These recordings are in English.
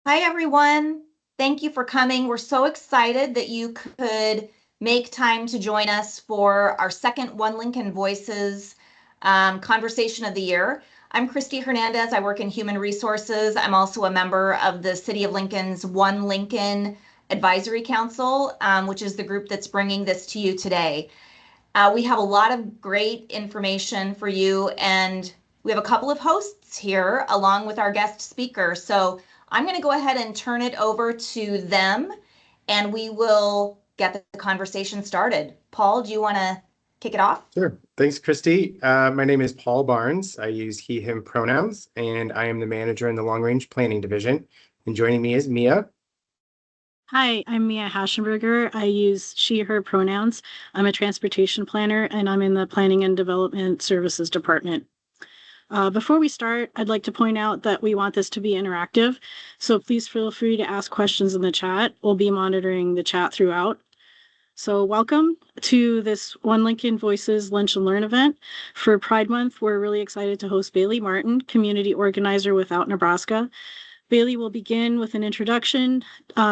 Hi, everyone. Thank you for coming. We're so excited that you could make time to join us for our second One Lincoln Voices conversation of the year. I'm Christy Hernandez. I work in human resources. I'm also a member of the City of Lincoln's One Lincoln Advisory Council, which is the group that's bringing this to you today. We have a lot of great information for you, and we have a couple of hosts here along with our guest speaker. So I'm going to go ahead and turn it over to them, and we will get the conversation started. Paul, do you want to kick it off? Sure. Thanks, Christy. My name is Paul Barnes. I use he, him pronouns, and I am the manager in the Long Range Planning Division. And joining me is Mia. Hi, I'm Mia Haschenberger. I use she, her pronouns. I'm a transportation planner and I'm in the Planning and Development Services Department. Before we start, I'd like to point out that we want this to be interactive, so please feel free to ask questions in the chat. We'll be monitoring the chat throughout. So welcome to this One Lincoln Voices Lunch and Learn event. For Pride Month, we're really excited to host Bailee Martin, community organizer with OutNebraska. Bailee will begin with an introduction,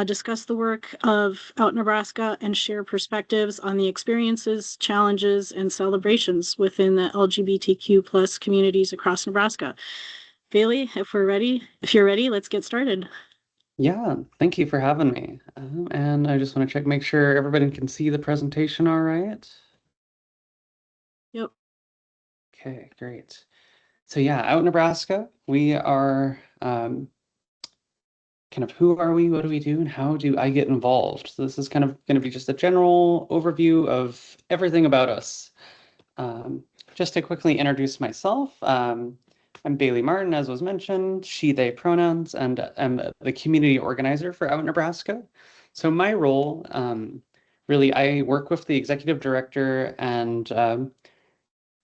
discuss the work of OutNebraska, and share perspectives on the experiences, challenges, and celebrations within the LGBTQ plus communities across Nebraska. Bailee, if you're ready, let's get started. Yeah, thank you for having me. And I just want to make sure everybody can see the presentation all right. Yep. Okay, great. So yeah, out Nebraska, we are kind of who are we, what do we do, and how do I get involved? So this is kind of going to be just a general overview of everything about us. Just to quickly introduce myself, I'm Bailee Martin, as was mentioned, she, they pronouns, and I'm the community organizer for Out Nebraska. So my role, really, I work with the executive director, and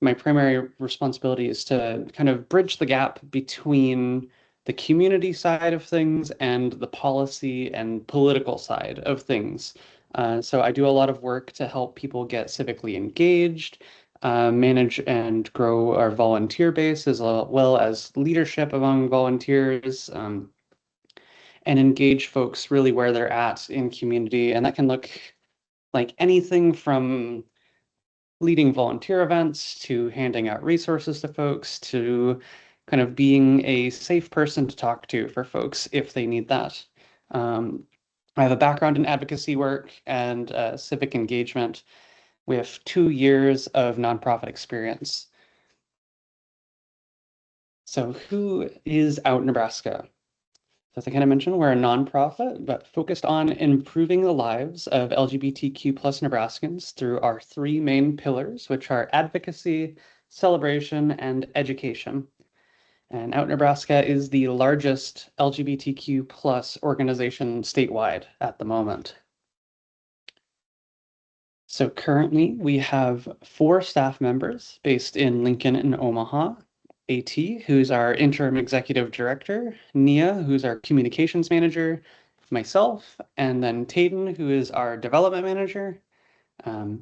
my primary responsibility is to kind of bridge the gap between the community side of things and the policy and political side of things. So I do a lot of work to help people get civically engaged, manage and grow our volunteer base as well as leadership among volunteers, and engage folks really where they're at in community. And that can look like anything from leading volunteer events to handing out resources to folks to kind of being a safe person to talk to for folks if they need that. I have a background in advocacy work and civic engagement with 2 years of nonprofit experience. So who is Out Nebraska? So as I kind of mentioned, we're a nonprofit, but focused on improving the lives of LGBTQ plus Nebraskans through our 3 main pillars, which are advocacy, celebration, and education. And Out Nebraska is the largest LGBTQ plus organization statewide at the moment. So currently we have 4 staff members based in Lincoln and Omaha. AT, who's our interim executive director, Nia, who's our communications manager, myself, and then Tayden, who is our development manager. And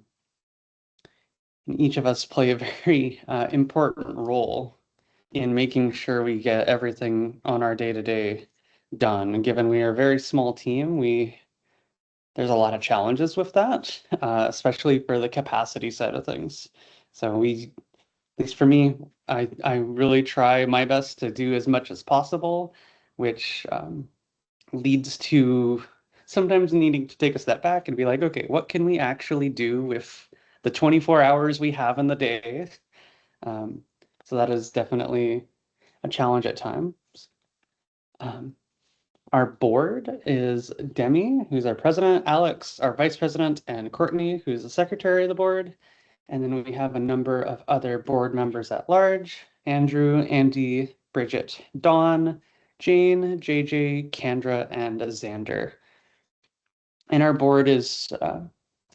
each of us play a very important role in making sure we get everything on our day-to-day done. And given we are a very small team, there's a lot of challenges with that, especially for the capacity side of things. So at least for me, I really try my best to do as much as possible, which leads to sometimes needing to take a step back and be like, okay, what can we actually do with the 24 hours we have in the day? So that is definitely a challenge at times. Our board is Demi, who's our president, Alex, our vice president, and Courtney, who's the secretary of the board. And then we have a number of other board members at large: Andrew, Andy, Bridget, Dawn, Jane, JJ, Kendra, and Xander. And our board is, I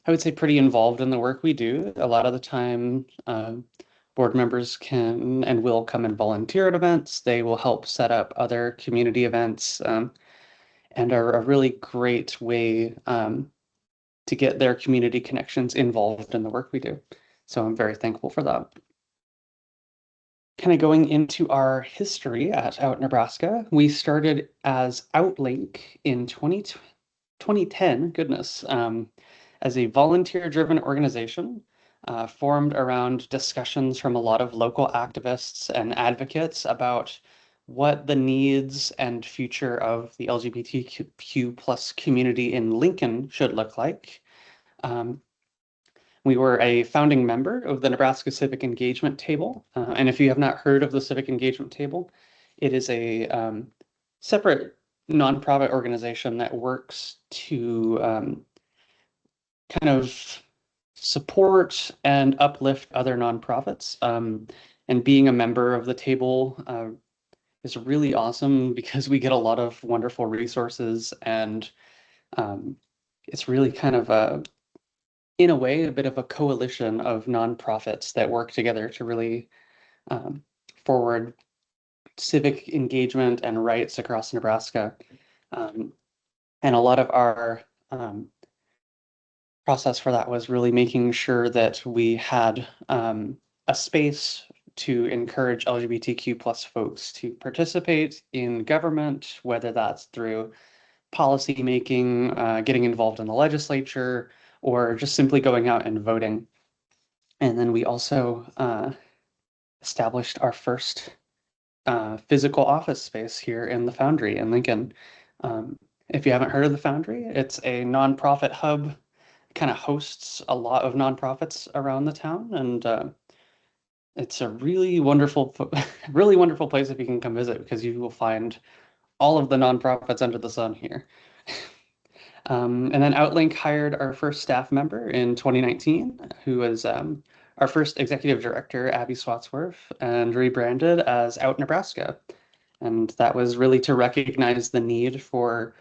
would say, pretty involved in the work we do. A lot of the time, board members can and will come and volunteer at events. They will help set up other community events, and are a really great way to get their community connections involved in the work we do. So I'm very thankful for that. kind of going into our history at OutNebraska, we started as OutLink in 2010, goodness, as a volunteer-driven organization formed around discussions from a lot of local activists and advocates about what the needs and future of the LGBTQ plus community in Lincoln should look like. We were a founding member of the Nebraska Civic Engagement Table. And if you have not heard of the Civic Engagement Table, it is a separate nonprofit organization that works to kind of support and uplift other nonprofits. And being a member of the table is really awesome because we get a lot of wonderful resources, and it's really kind of in a way, a bit of a coalition of nonprofits that work together to really forward civic engagement and rights across Nebraska. And a lot of our process for that was really making sure that we had a space to encourage LGBTQ plus folks to participate in government, whether that's through policy making, getting involved in the legislature, or just simply going out and voting. And then we also established our first physical office space here in the Foundry in Lincoln. If you haven't heard of the Foundry, it's a nonprofit hub, kind of hosts a lot of nonprofits around the town, and it's a really wonderful, really wonderful place if you can come visit, because you will find all of the nonprofits under the sun here. And then OutLink hired our first staff member in 2019, who was our first executive director, Abby Swatsworth, and rebranded as OutNebraska. And that was really to recognize the need for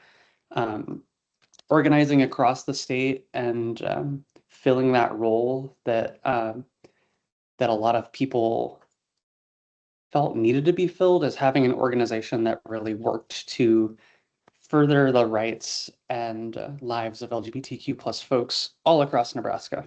organizing across the state and filling that role that that a lot of people felt needed to be filled, as having an organization that really worked to further the rights and lives of LGBTQ plus folks all across Nebraska.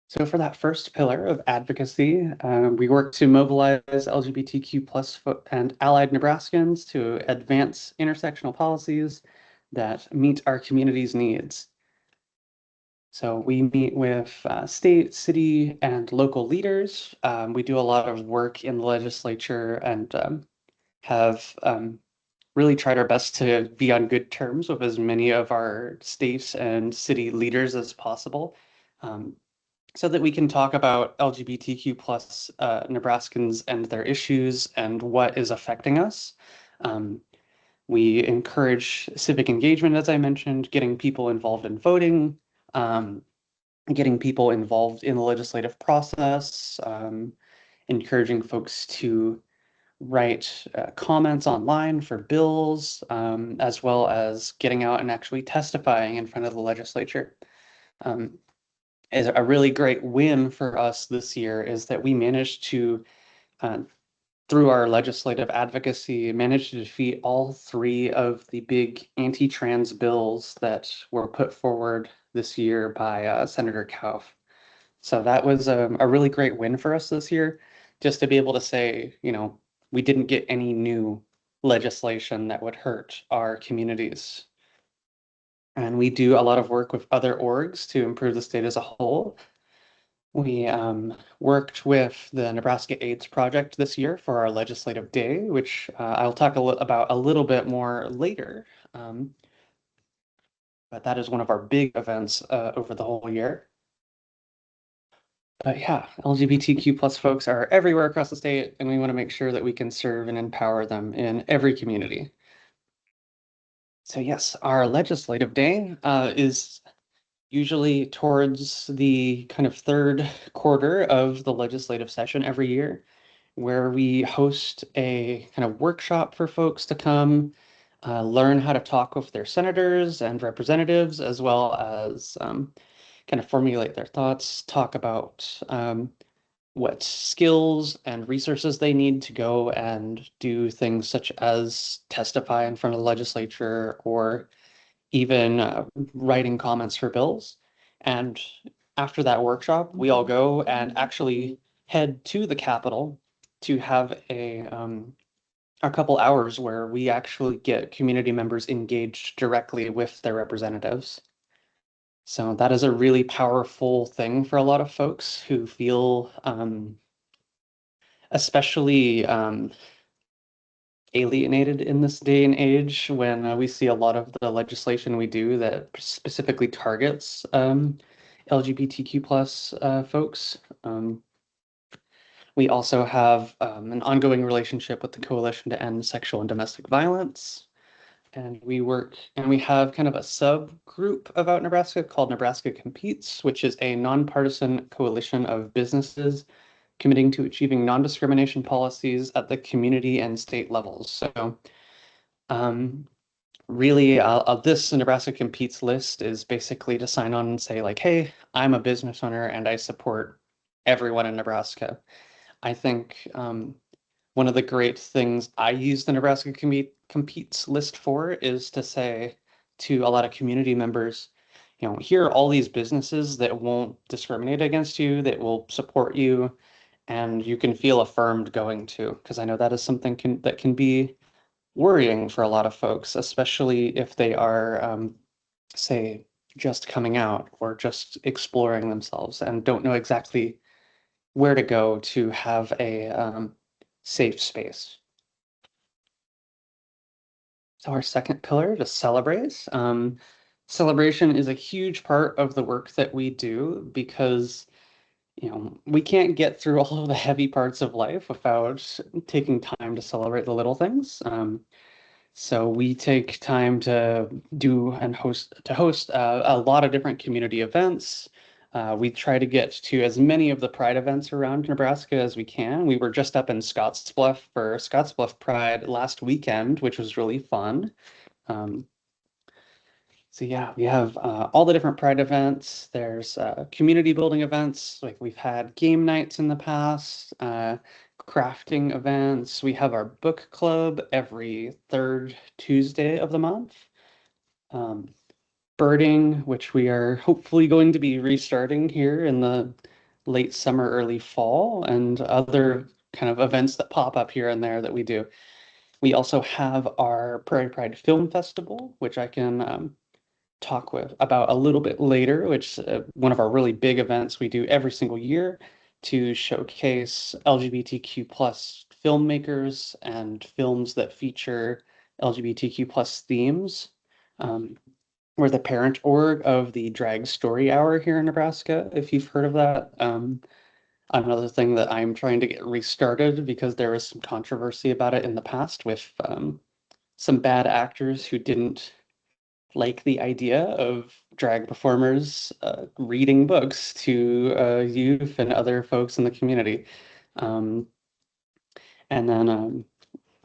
So for that first pillar of advocacy, we work to mobilize LGBTQ plus and allied Nebraskans to advance intersectional policies that meet our community's needs. So we meet with state, city, and local leaders. We do a lot of work in the legislature and have really tried our best to be on good terms with as many of our state and city leaders as possible, so that we can talk about LGBTQ plus Nebraskans and their issues and what is affecting us. We encourage civic engagement, as I mentioned, getting people involved in voting, getting people involved in the legislative process, encouraging folks to write comments online for bills, as well as getting out and actually testifying in front of the legislature. Is a really great win for us this year is that we managed to, through our legislative advocacy, managed to defeat all three of the big anti-trans bills that were put forward this year by Senator Kauf. So that was a really great win for us this year, just to be able to say, you know, we didn't get any new legislation that would hurt our communities. And we do a lot of work with other orgs to improve the state as a whole. We worked with the Nebraska AIDS Project this year for our legislative day, which I'll talk about a little bit more later. But that is one of our big events over the whole year. But yeah, LGBTQ plus folks are everywhere across the state, and we want to make sure that we can serve and empower them in every community. So yes, our legislative day is usually towards the kind of third quarter of the legislative session every year, where we host a kind of workshop for folks to come learn how to talk with their senators and representatives, as well as kind of formulate their thoughts, talk about what skills and resources they need to go and do things such as testify in front of the legislature, or even writing comments for bills. And after that workshop, we all go and actually head to the Capitol to have a couple hours where we actually get community members engaged directly with their representatives. So that is a really powerful thing for a lot of folks who feel especially alienated in this day and age when we see a lot of the legislation we do that specifically targets LGBTQ plus folks. We also have an ongoing relationship with the Coalition to End Sexual and Domestic Violence. And we have kind of a subgroup of Out Nebraska called Nebraska Competes, which is a nonpartisan coalition of businesses committing to achieving non-discrimination policies at the community and state levels. So really, this Nebraska Competes list is basically to sign on and say like, hey, I'm a business owner and I support everyone in Nebraska. I think one of the great things I use the Nebraska Competes list for is to say to a lot of community members, here are all these businesses that won't discriminate against you, that will support you, and you can feel affirmed going to, because I know that is something that can be worrying for a lot of folks, especially if they are, say, just coming out or just exploring themselves and don't know exactly where to go to have a safe space. So our second pillar, to celebrate. Celebration is a huge part of the work that we do because we can't get through all of the heavy parts of life without taking time to celebrate the little things. So we take time to host a lot of different community events. We try to get to as many of the Pride events around Nebraska as we can. We were just up in Scottsbluff for Scottsbluff Pride last weekend, which was really fun. So yeah, we have all the different Pride events. There's community building events, like we've had game nights in the past, crafting events. We have our book club every third Tuesday of the month. Birding, which we are hopefully going to be restarting here in the late summer, early fall, and other kind of events that pop up here and there that we do. We also have our Prairie Pride Film Festival, which I can talk about a little bit later, which is one of our really big events we do every single year to showcase LGBTQ plus filmmakers and films that feature LGBTQ plus themes. We're the parent org of the Drag Story Hour here in Nebraska, if you've heard of that. Another thing that I'm trying to get restarted because there was some controversy about it in the past with some bad actors who didn't like the idea of drag performers reading books to youth and other folks in the community. And then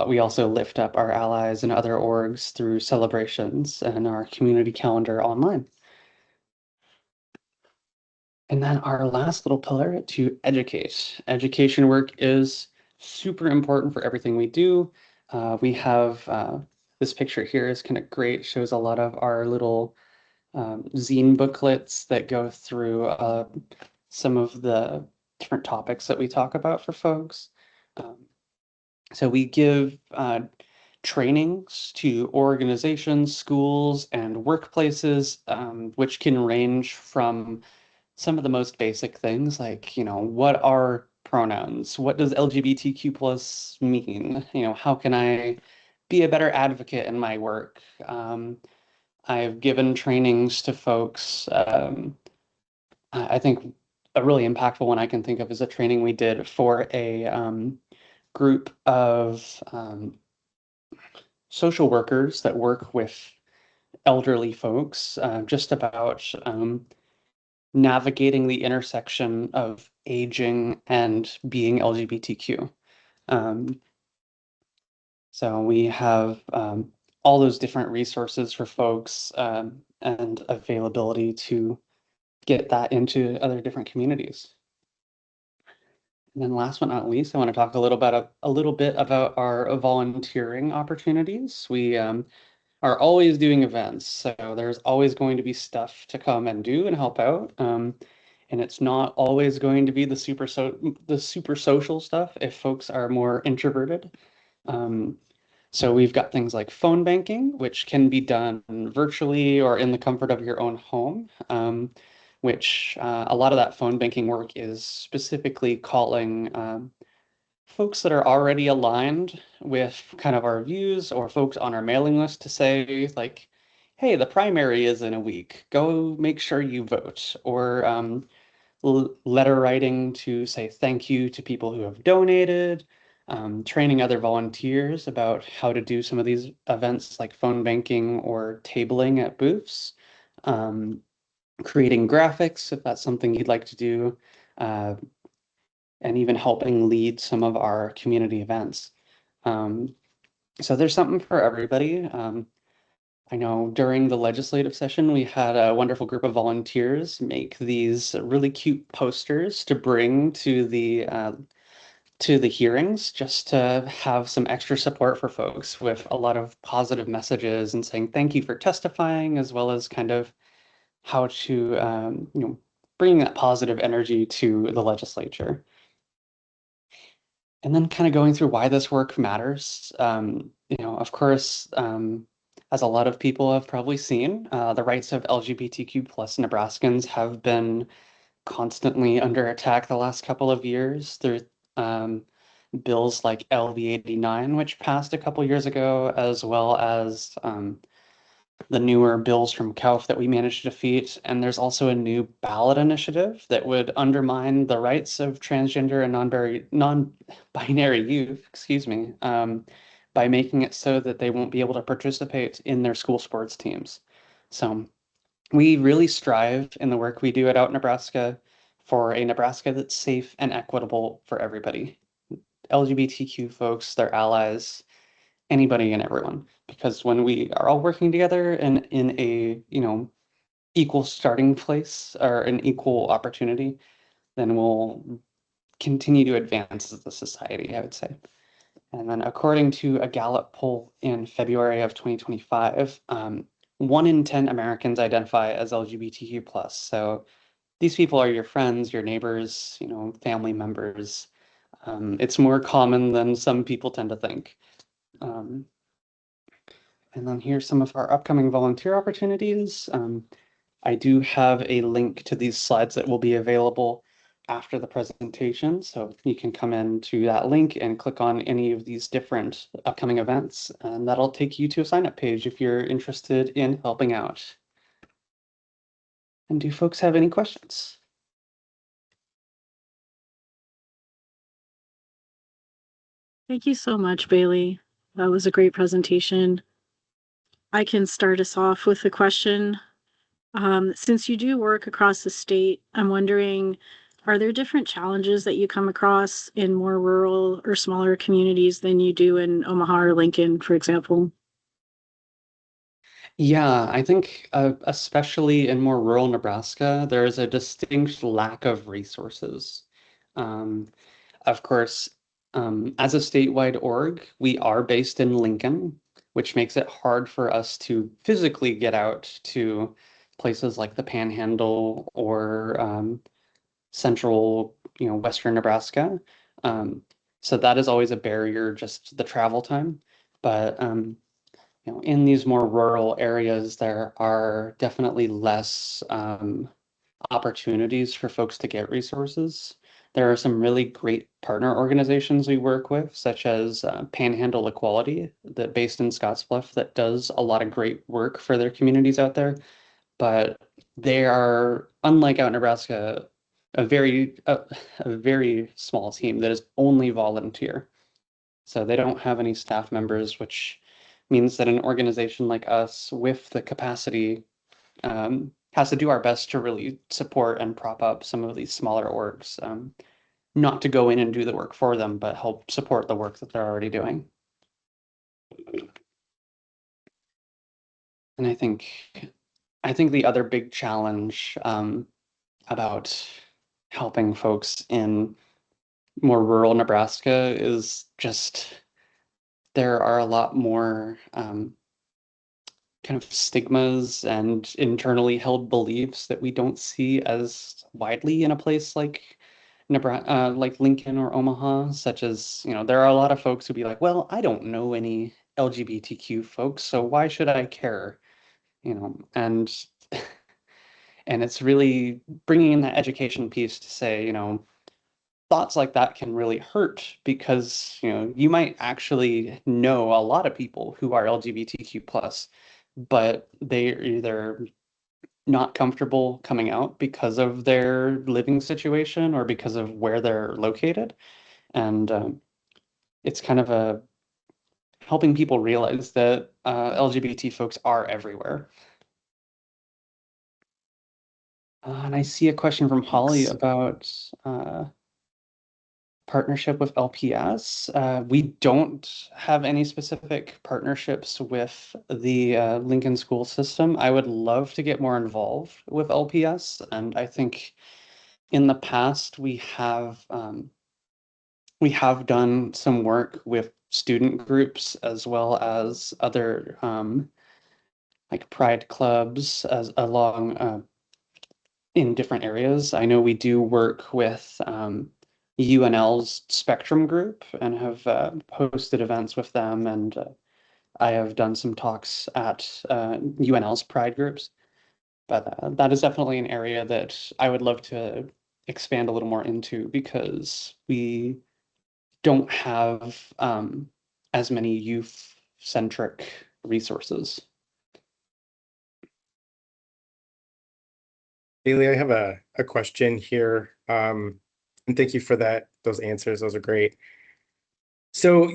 we also lift up our allies and other orgs through celebrations and our community calendar online. And then our last little pillar, to educate. Education work is super important for everything we do. We have this picture here is kind of great, shows a lot of our little zine booklets that go through some of the different topics that we talk about for folks. So we give trainings to organizations, schools, and workplaces, which can range from some of the most basic things like, what are pronouns? What does LGBTQ plus mean? How can I be a better advocate in my work? I've given trainings to folks. I think a really impactful one I can think of is a training we did for a group of social workers that work with elderly folks, just about navigating the intersection of aging and being LGBTQ. So we have all those different resources for folks and availability to get that into other different communities. And then last but not least, I want to talk a little bit about our volunteering opportunities. We are always doing events, so there's always going to be stuff to come and do and help out. And and it's not always going to be the super social stuff if folks are more introverted. So we've got things like phone banking, which can be done virtually or in the comfort of your own home, which a lot of that phone banking work is specifically calling folks that are already aligned with kind of our views or folks on our mailing list to say like, hey, the primary is in a week. Go make sure you vote. Or letter writing to say thank you to people who have donated, training other volunteers about how to do some of these events like phone banking or tabling at booths, creating graphics if that's something you'd like to do, and even helping lead some of our community events. So there's something for everybody. I know during the legislative session, we had a wonderful group of volunteers make these really cute posters to bring to the hearings, just to have some extra support for folks with a lot of positive messages and saying thank you for testifying, as well as kind of how to bring that positive energy to the legislature. And then kind of going through why this work matters. Of course, as a lot of people have probably seen, the rights of LGBTQ plus Nebraskans have been constantly under attack the last couple of years through bills like LB 89, which passed a couple years ago, as well as the newer bills from CAUF that we managed to defeat. And there's also a new ballot initiative that would undermine the rights of transgender and non-binary youth, by making it so that they won't be able to participate in their school sports teams. So we really strive in the work we do at OutNebraska for a Nebraska that's safe and equitable for everybody. LGBTQ folks, their allies, anybody and everyone. Because when we are all working together and in a, equal starting place or an equal opportunity, then we'll continue to advance as a society, I would say. And then according to a Gallup poll in February of 2025, 1 in 10 Americans identify as LGBTQ plus. So these people are your friends, your neighbors, family members. It's more common than some people tend to think. And then here's some of our upcoming volunteer opportunities. I do have a link to these slides that will be available after the presentation. So you can come into that link and click on any of these different upcoming events, and that'll take you to a sign up page if you're interested in helping out. And do folks have any questions? Thank you so much, Bailee. That was a great presentation. I can start us off with a question. Since you do work across the state, I'm wondering, are there different challenges that you come across in more rural or smaller communities than you do in Omaha or Lincoln, for example? Yeah, I think especially in more rural Nebraska, there is a distinct lack of resources. Of course, as a statewide org, we are based in Lincoln, which makes it hard for us to physically get out to places like the Panhandle or central, western Nebraska. So that is always a barrier, just the travel time. But in these more rural areas, there are definitely less opportunities for folks to get resources. There are some really great partner organizations we work with, such as Panhandle Equality, that based in Scottsbluff, that does a lot of great work for their communities out there. But they are, unlike out in Nebraska, a very small team that is only volunteer. So they don't have any staff members, which means that an organization like us with the capacity has to do our best to really support and prop up some of these smaller orgs, not to go in and do the work for them, but help support the work that they're already doing. And I think the other big challenge about helping folks in more rural Nebraska is just there are a lot more kind of stigmas and internally held beliefs that we don't see as widely in a place like Nebraska, like Lincoln or Omaha, such as, there are a lot of folks who be like, well, I don't know any LGBTQ folks, so why should I care? And and it's really bringing in that education piece to say, thoughts like that can really hurt because, you might actually know a lot of people who are LGBTQ plus, but they're either not comfortable coming out because of their living situation or because of where they're located. And it's kind of a helping people realize that LGBT folks are everywhere. And I see a question from Holly Thanks. about partnership with LPS. We don't have any specific partnerships with the Lincoln school system. I would love to get more involved with LPS, and I think in the past we have done some work with student groups as well as other like pride clubs as along in different areas. I know we do work with UNL's Spectrum group and have hosted events with them, and I have done some talks at UNL's pride groups. But that is definitely an area that I would love to expand a little more into because we don't have as many youth-centric resources. Bailee, I have a question here. And thank you for those answers. Those are great. So,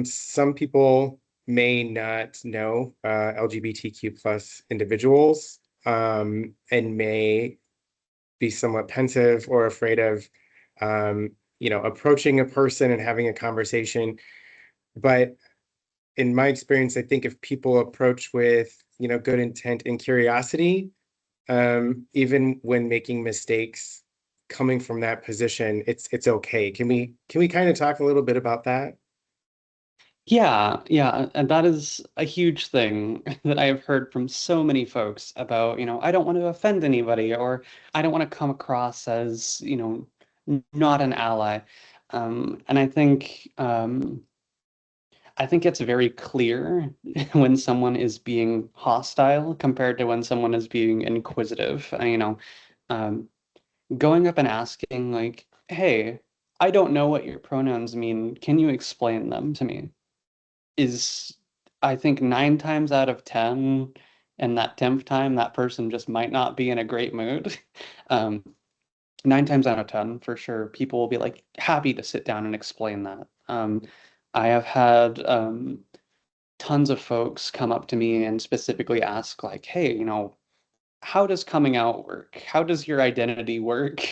some people may not know LGBTQ plus individuals and may be somewhat pensive or afraid of, approaching a person and having a conversation. But in my experience, I think if people approach with, good intent and curiosity, even when making mistakes, coming from that position, it's okay. Can we kind of talk a little bit about that? Yeah, and that is a huge thing that I have heard from so many folks about, I don't want to offend anybody or I don't want to come across as, not an ally. And I think it's very clear when someone is being hostile compared to when someone is being inquisitive. Um, going up and asking like, "Hey, I don't know what your pronouns mean. Can you explain them to me?" is, I think, 9 times out of 10, and that 10th time, that person just might not be in a great mood. Um, 9 times out of 10, for sure, people will be like happy to sit down and explain that. I have had tons of folks come up to me and specifically ask, like, hey, how does coming out work? How does your identity work?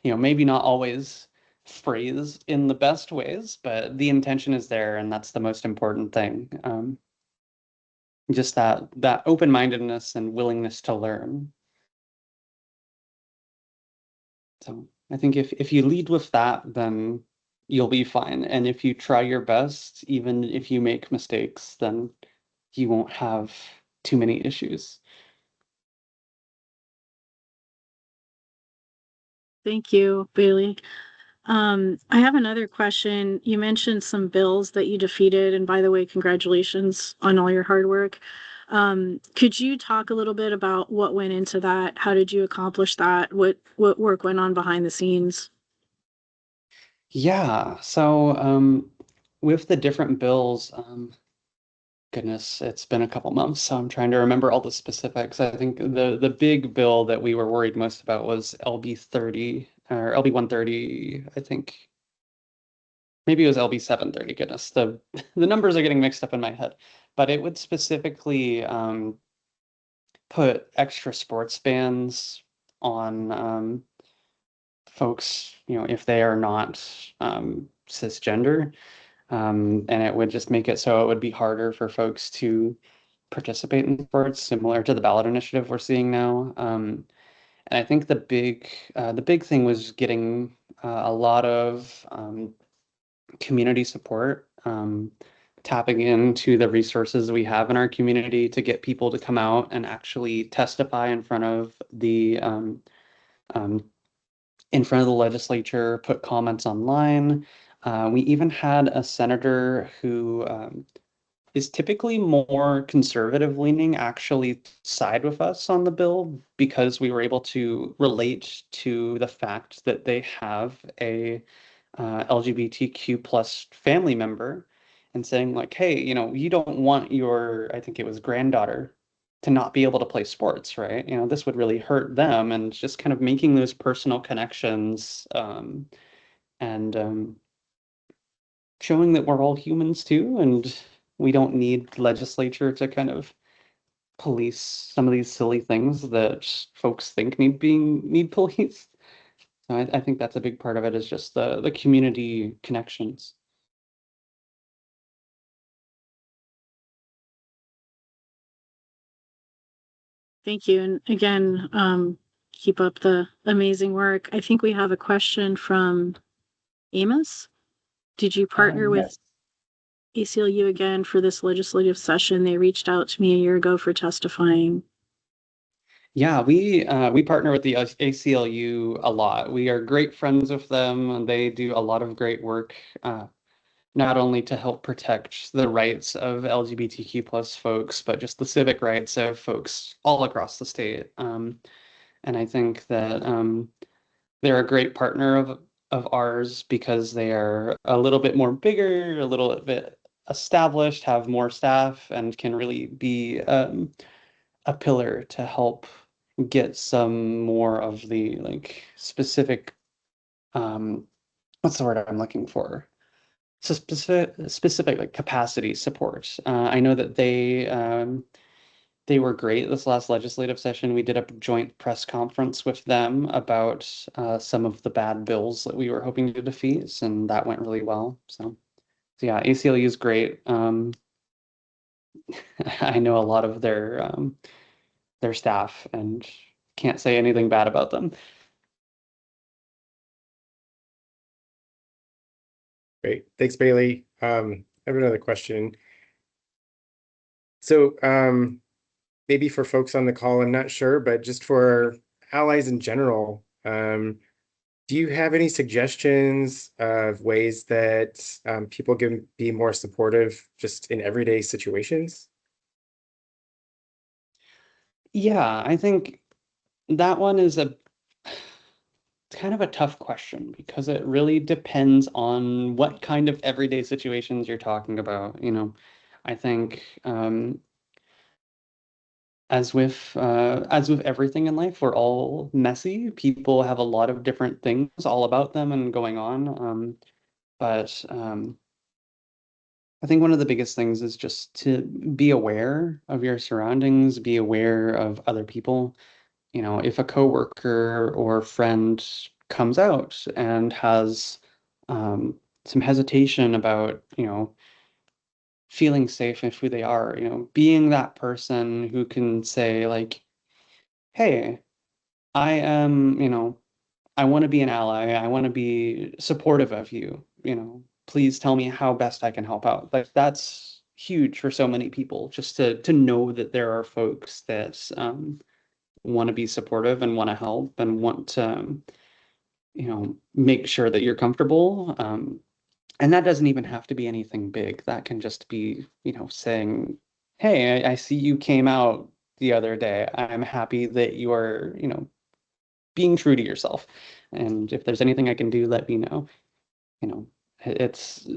Maybe not always phrased in the best ways, but the intention is there, and that's the most important thing. Just that open-mindedness and willingness to learn. So I think if you lead with that, then you'll be fine. And if you try your best, even if you make mistakes, then you won't have too many issues. Thank you, Bailee. I have another question. You mentioned some bills that you defeated, and by the way, congratulations on all your hard work. Could you talk a little bit about what went into that? How did you accomplish that? What work went on behind the scenes? Yeah, so with the different bills, goodness, it's been a couple months, so I'm trying to remember all the specifics. I think the big bill that we were worried most about was LB 30 or LB 130, I think. Maybe it was LB 730, goodness. The numbers are getting mixed up in my head. But it would specifically put extra sports bans on folks, if they are not cisgender. And it would just make it so it would be harder for folks to participate in sports, similar to the ballot initiative we're seeing now. And I think the big thing was getting a lot of community support tapping into the resources we have in our community to get people to come out and actually testify in front of the legislature, put comments online. We even had a senator who is typically more conservative leaning actually side with us on the bill because we were able to relate to the fact that they have a LGBTQ plus family member and saying like, hey, you don't want your, I think it was granddaughter to not be able to play sports, right? This would really hurt them, and just kind of making those personal connections and showing that we're all humans too, and we don't need legislature to kind of police some of these silly things that folks think need policed. So I think that's a big part of it, is just the community connections. Thank you. And again, keep up the amazing work. I think we have a question from Amos. Did you partner with ACLU again for this legislative session? They reached out to me a year ago for testifying. Yeah, we partner with the ACLU a lot. We are great friends with them, and they do a lot of great work, not only to help protect the rights of LGBTQ plus folks, but just the civic rights of folks all across the state. And I think that they're a great partner of ours because they are a little bit more bigger, a little bit established, have more staff, and can really be a pillar to help get some more of the specific what's the word I'm looking for? So specific capacity support. I know that they were great this last legislative session. We did a joint press conference with them about some of the bad bills that we were hoping to defeat, and that went really well. So yeah, ACLU is great. I know a lot of their staff and can't say anything bad about them. Great. Thanks, Bailee. I have another question. So maybe for folks on the call, I'm not sure, but just for allies in general, do you have any suggestions of ways that people can be more supportive just in everyday situations? Yeah, I think that one is kind of a tough question because it really depends on what kind of everyday situations you're talking about. I think as with everything in life, we're all messy. People have a lot of different things all about them and going on. But I think one of the biggest things is just to be aware of your surroundings, be aware of other people. If a coworker or friend comes out and has some hesitation about, feeling safe in who they are, being that person who can say like, hey, I am, I want to be an ally. I want to be supportive of you. Please tell me how best I can help out. Like that's huge for so many people, just to know that there are folks that want to be supportive and want to help and want to, make sure that you're comfortable. And that doesn't even have to be anything big. That can just be, saying, hey, I see you came out the other day. I'm happy that you are, being true to yourself. And if there's anything I can do, let me know. It's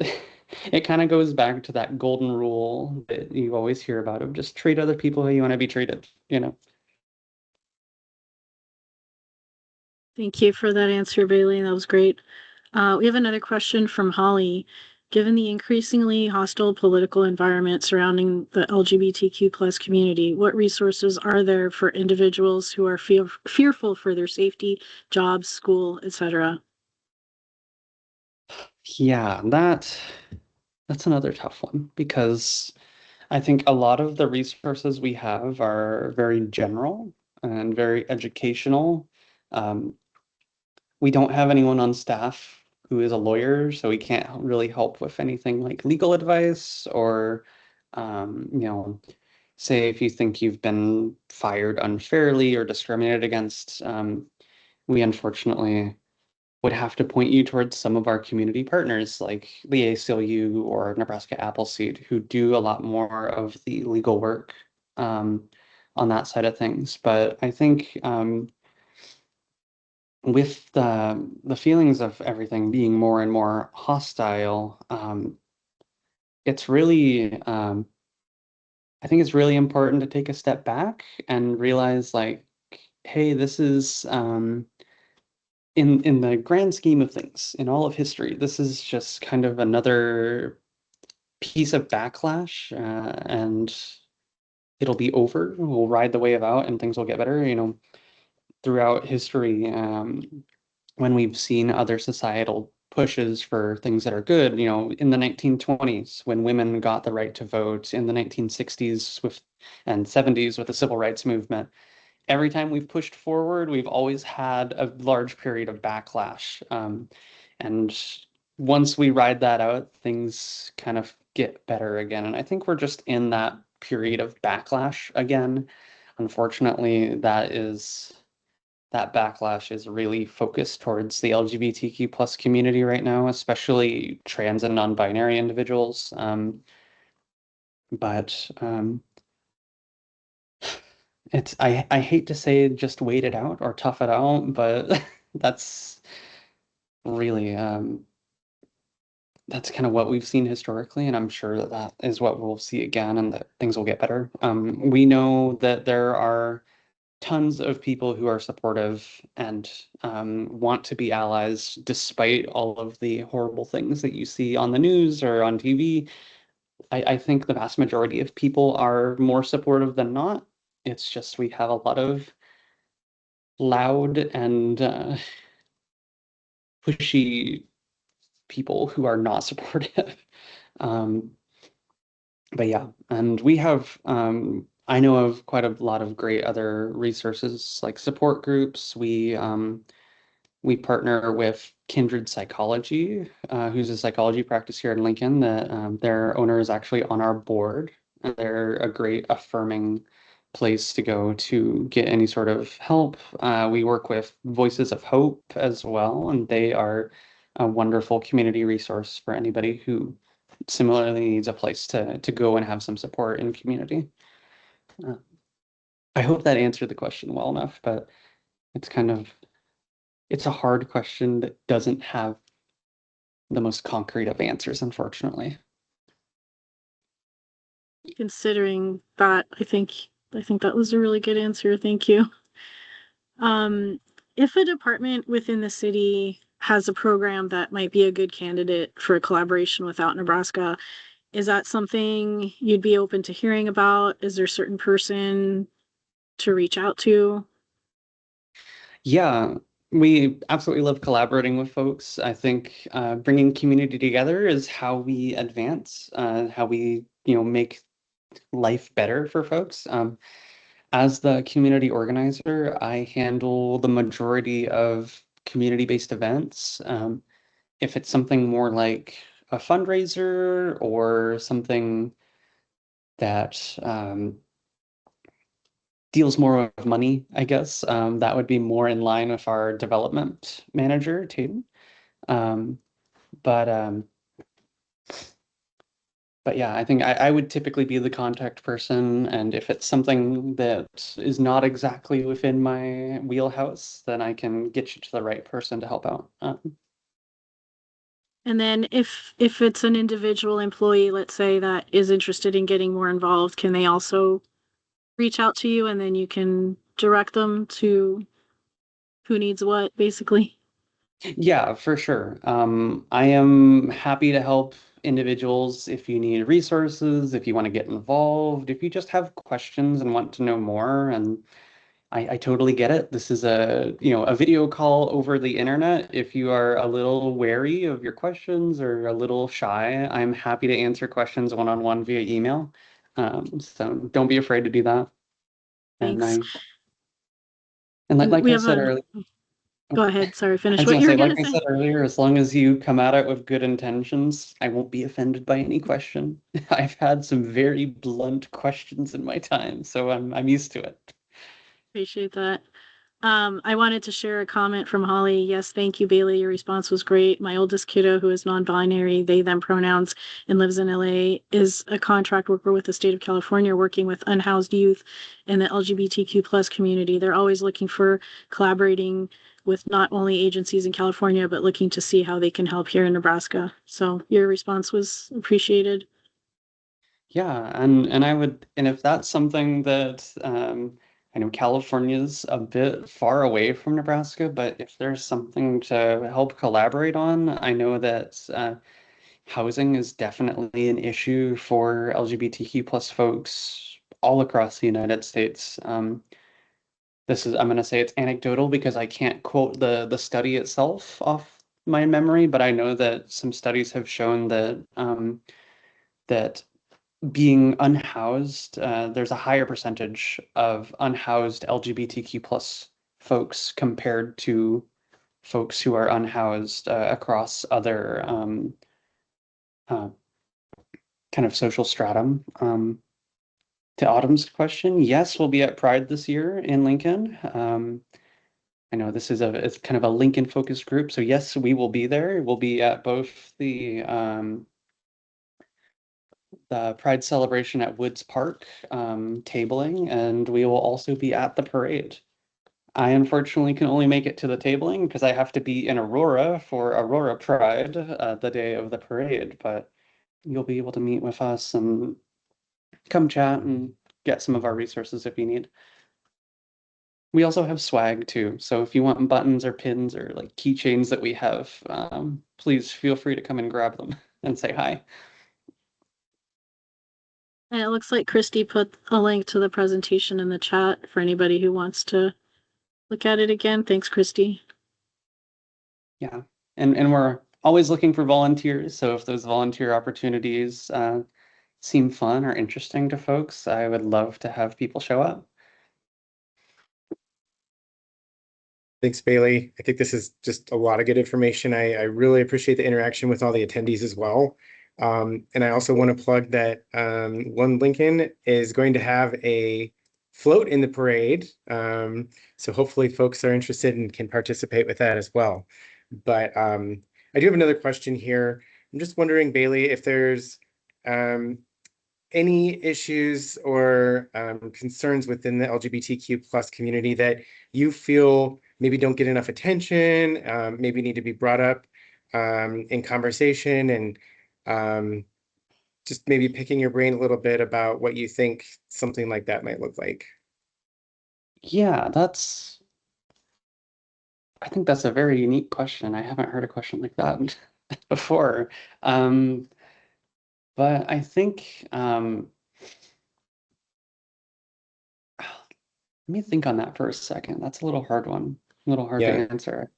it kind of goes back to that golden rule that you always hear about of just treat other people how you want to be treated. Thank you for that answer, Bailee. That was great. We have another question from Holly. Given the increasingly hostile political environment surrounding the LGBTQ plus community, what resources are there for individuals who are fearful for their safety, jobs, school, etc.? Yeah, that's another tough one because I think a lot of the resources we have are very general and very educational. We don't have anyone on staff who is a lawyer, so we can't really help with anything like legal advice or, you know, say if you think you've been fired unfairly or discriminated against, we unfortunately would have to point you towards some of our community partners like the ACLU or Nebraska Appleseed, who do a lot more of the legal work on that side of things. But I think with the feelings of everything being more and more hostile, it's really I think it's really important to take a step back and realize like, hey, this is in the grand scheme of things, in all of history, this is just kind of another piece of backlash, and it'll be over. We'll ride the wave out, and things will get better. You know, throughout history, when we've seen other societal pushes for things that are good, you know, in the 1920s, when women got the right to vote, in the 1960s with and 70s with the civil rights movement, every time we've pushed forward, we've always had a large period of backlash. And once we ride that out, things kind of get better again. And I think we're just in that period of backlash again. Unfortunately, that backlash is really focused towards the LGBTQ plus community right now, especially trans and non-binary individuals. But I hate to say just wait it out or tough it out, but that's really that's kind of what we've seen historically, and I'm sure that that is what we'll see again, and that things will get better. We know that there are tons of people who are supportive and want to be allies despite all of the horrible things that you see on the news or on TV. I think the vast majority of people are more supportive than not. It's just we have a lot of loud and pushy people who are not supportive. Um, but yeah, and we have, I know of quite a lot of great other resources like support groups. We partner with Kindred Psychology, who's a psychology practice here in Lincoln. That their owner is actually on our board, and they're a great affirming place to go to get any sort of help. We work with Voices of Hope as well, and they are a wonderful community resource for anybody who similarly needs a place to go and have some support in community. I hope that answered the question well enough, but it's kind of it's a hard question that doesn't have the most concrete of answers, unfortunately. Considering that, I think that was a really good answer. Thank you. If a department within the city has a program that might be a good candidate for a collaboration with OutNebraska, is that something you'd be open to hearing about? Is there a certain person to reach out to? Yeah, we absolutely love collaborating with folks. I think bringing community together is how we advance, how we, make life better for folks. As the community organizer, I handle the majority of community-based events. If it's something more like a fundraiser or something that deals more with money, I guess, that would be more in line with our development manager, Tatum. Um, but but yeah, I think I would typically be the contact person, and if it's something that is not exactly within my wheelhouse, then I can get you to the right person to help out. And then if it's an individual employee, let's say, that is interested in getting more involved, can they also reach out to you and then you can direct them to who needs what, basically? Yeah, for sure. I am happy to help individuals if you need resources, if you want to get involved, if you just have questions and want to know more. And I totally get it. This is a video call over the internet. If you are a little wary of your questions or a little shy, I'm happy to answer questions one-on-one via email. So don't be afraid to do that. And Thanks. and And like we I have said earlier, Go ahead. Sorry, I finish was what gonna you were say, going like to I say. said earlier, as long as you come at it with good intentions, I won't be offended by any question. I've had some very blunt questions in my time, so I'm used to it. Appreciate that. I wanted to share a comment from Holly. Yes, thank you, Bailee. Your response was great. My oldest kiddo, who is non-binary, they, them pronouns, and lives in LA, is a contract worker with the state of California working with unhoused youth in the LGBTQ plus community. They're always looking for collaborating with not only agencies in California, but looking to see how they can help here in Nebraska. So your response was appreciated. Yeah, and I would, and if that's something that I know California's a bit far away from Nebraska, but if there's something to help collaborate on, I know that housing is definitely an issue for LGBTQ plus folks all across the United States. I'm going to say it's anecdotal because I can't quote the study itself off my memory, but I know that some studies have shown that that being unhoused, there's a higher percentage of unhoused LGBTQ plus folks compared to folks who are unhoused across other uh, kind of social stratum. To Autumn's question, yes, we'll be at Pride this year in Lincoln. I know this is it's kind of a Lincoln focused group, so yes, we will be there. We'll be at both the Pride celebration at Woods Park tabling, and we will also be at the parade. I unfortunately can only make it to the tabling because I have to be in Aurora for Aurora Pride the day of the parade, but you'll be able to meet with us and come chat and get some of our resources if you need. We also have swag too, so if you want buttons or pins or like keychains that we have, please feel free to come and grab them and say hi. And it looks like Christy put a link to the presentation in the chat for anybody who wants to look at it again. Thanks, Christy. Yeah, and we're always looking for volunteers, so if those volunteer opportunities seem fun or interesting to folks, I would love to have people show up. Thanks, Bailee. I think this is just a lot of good information. I really appreciate the interaction with all the attendees as well. And I also want to plug that One Lincoln is going to have a float in the parade. So hopefully folks are interested and can participate with that as well. But I do have another question here. I'm just wondering, Bailee, if there's any issues or concerns within the LGBTQ plus community that you feel maybe don't get enough attention, maybe need to be brought up in conversation, and just maybe picking your brain a little bit about what you think something like that might look like. Yeah, I think that's a very unique question. I haven't heard a question like that before. But I think let me think on that for a second. That's a little hard one, a little hard to Yeah, answer.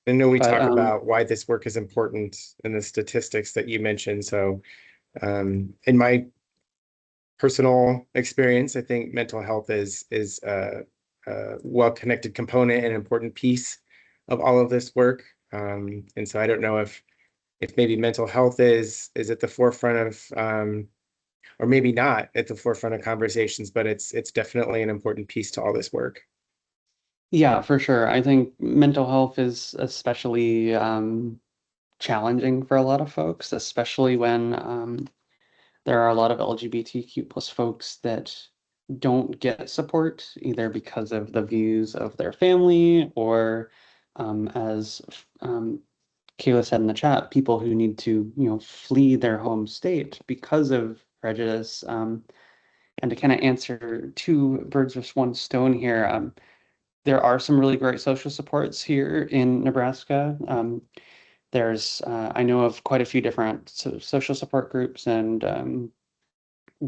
I know we But talk about why this work is important in the statistics that you mentioned. So in my personal experience, I think mental health is a well-connected component and an important piece of all of this work. And so I don't know if maybe mental health is at the forefront of or maybe not at the forefront of conversations, but it's definitely an important piece to all this work. yeah, for sure. I think mental health is especially challenging for a lot of folks, especially when there are a lot of LGBTQ plus folks that don't get support either because of the views of their family or as Kayla said in the chat, people who need to, flee their home state because of prejudice. And to kind of answer two birds with one stone here, there are some really great social supports here in Nebraska. I know of quite a few different social support groups and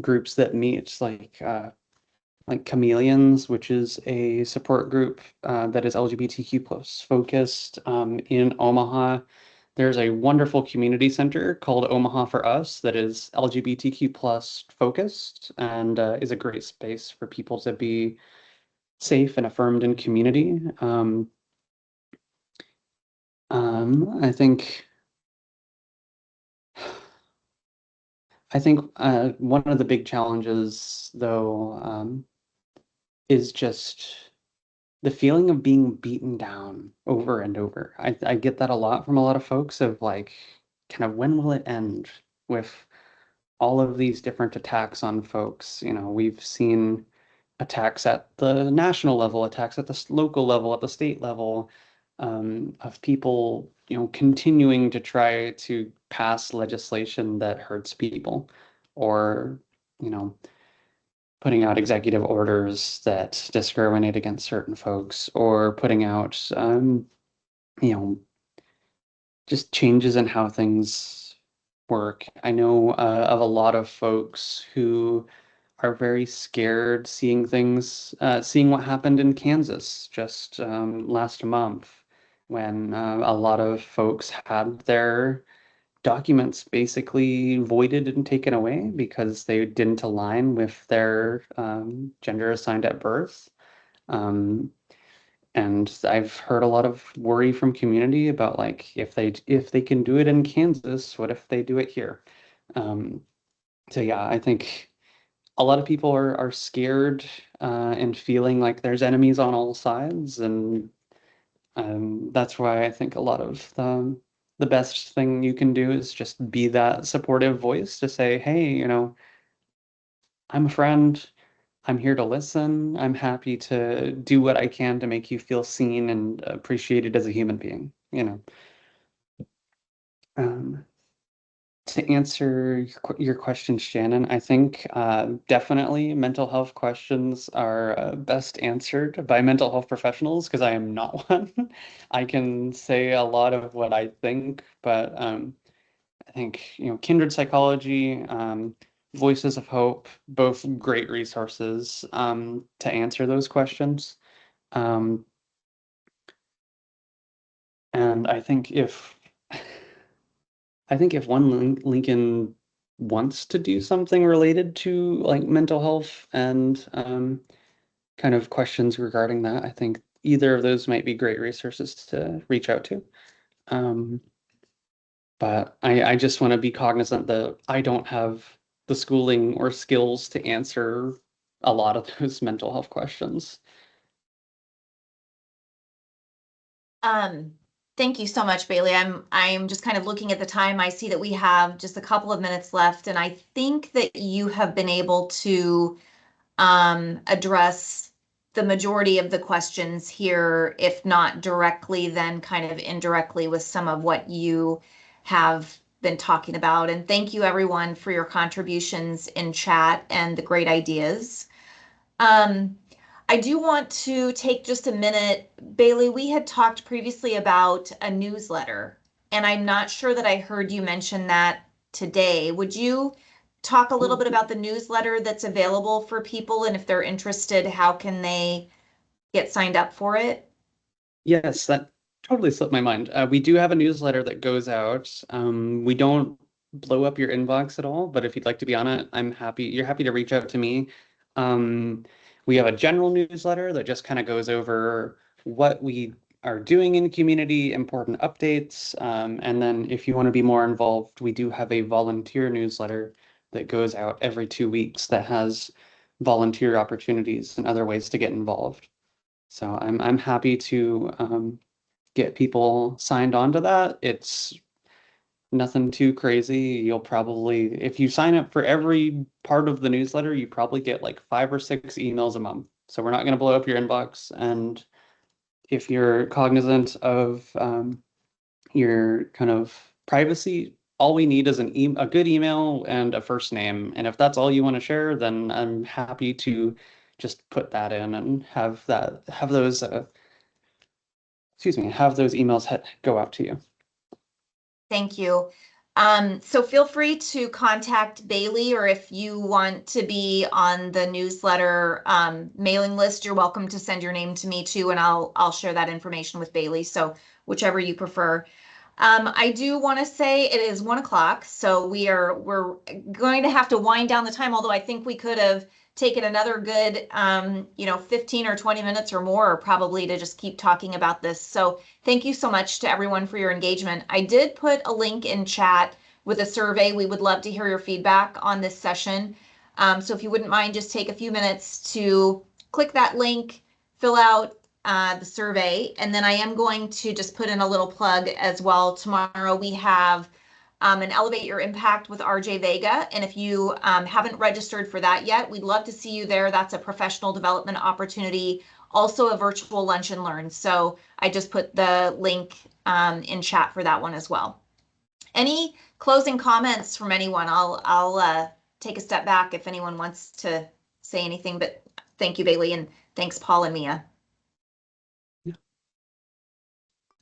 groups that meet, like Chameleons, which is a support group that is LGBTQ plus focused in Omaha. There's a wonderful community center called Omaha for Us that is LGBTQ plus focused and is a great space for people to be safe and affirmed in community. I think one of the big challenges, though, is just the feeling of being beaten down over and over. I get that a lot from a lot of folks of like, kind of when will it end with all of these different attacks on folks? You know, we've seen attacks at the national level, attacks at the local level, at the state level, of people, you know, continuing to try to pass legislation that hurts people, or, you know, putting out executive orders that discriminate against certain folks, or putting out, you know, just changes in how things work. I know of a lot of folks who are very scared seeing things, seeing what happened in Kansas just last month, when a lot of folks had their documents basically voided and taken away because they didn't align with their gender assigned at birth. Um, and I've heard a lot of worry from community about like, if they can do it in Kansas, what if they do it here? Um, so yeah, I think a lot of people are scared and feeling like there's enemies on all sides, and that's why I think a lot of the best thing you can do is just be that supportive voice to say, hey, you know, I'm a friend. I'm here to listen. I'm happy to do what I can to make you feel seen and appreciated as a human being, you know. Um, To answer your question, Shannon, I think definitely mental health questions are best answered by mental health professionals, because I am not one. I can say a lot of what I think, but I think, you know, Kindred Psychology, Voices of Hope, both great resources to answer those questions. Um, and I think if one Lincoln wants to do something related to like mental health and kind of questions regarding that, I think either of those might be great resources to reach out to. Um, but I just want to be cognizant that I don't have the schooling or skills to answer a lot of those mental health questions. Thank you so much, Bailee. I'm just kind of looking at the time. I see that we have just a couple of minutes left, and I think that you have been able to address the majority of the questions here, if not directly, then kind of indirectly with some of what you have been talking about. And thank you everyone for your contributions in chat and the great ideas. I do want to take just a minute. Bailee, we had talked previously about a newsletter, and I'm not sure that I heard you mention that today. Would you talk a little bit about the newsletter that's available for people, and if they're interested, how can they get signed up for it? Yes, that totally slipped my mind. We do have a newsletter that goes out. We don't blow up your inbox at all, but if you'd like to be on it, I'm happy. You're happy to reach out to me. We have a general newsletter that just kind of goes over what we are doing in the community, important updates. And then if you want to be more involved, we do have a volunteer newsletter that goes out every 2 weeks that has volunteer opportunities and other ways to get involved. So I'm happy to get people signed on to that. It's nothing too crazy. You'll probably, if you sign up for every part of the newsletter, you probably get like 5 or 6 emails a month. So we're not going to blow up your inbox. And if you're cognizant of your kind of privacy, all we need is a good email and a first name. And if that's all you want to share, then I'm happy to just put that in and have those have those emails go out to you. Thank you. So feel free to contact Bailee, or if you want to be on the newsletter mailing list, you're welcome to send your name to me too, and I'll share that information with Bailee. So whichever you prefer. I do want to say it is 1 o'clock, so we're going to have to wind down the time, although I think we could have taken another good, 15 or 20 minutes or more probably to just keep talking about this. So thank you so much to everyone for your engagement. I did put a link in chat with a survey. We would love to hear your feedback on this session. So if you wouldn't mind, just take a few minutes to click that link, fill out the survey, and then I am going to just put in a little plug as well. Tomorrow we have an Elevate Your Impact with RJ Vega. And if you haven't registered for that yet, we'd love to see you there. That's a professional development opportunity, also a virtual lunch and learn. So I just put the link in chat for that one as well. Any closing comments from anyone? I'll take a step back if anyone wants to say anything, but thank you, Bailee, and thanks, Paul and Mia.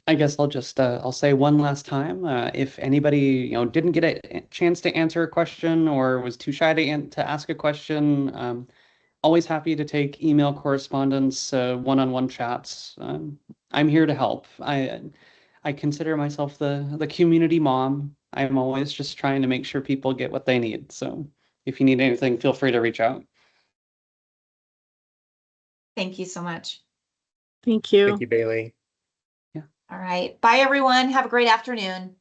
I guess I'll just I'll say one last time, if anybody didn't get a chance to answer a question or was too shy to ask a question, always happy to take email correspondence, one-on-one chats. I'm here to help. I consider myself the community mom. I'm always just trying to make sure people get what they need. So if you need anything, feel free to reach out. Thank you so much. Thank you. Thank you, Bailee. All right. Bye, everyone. Have a great afternoon.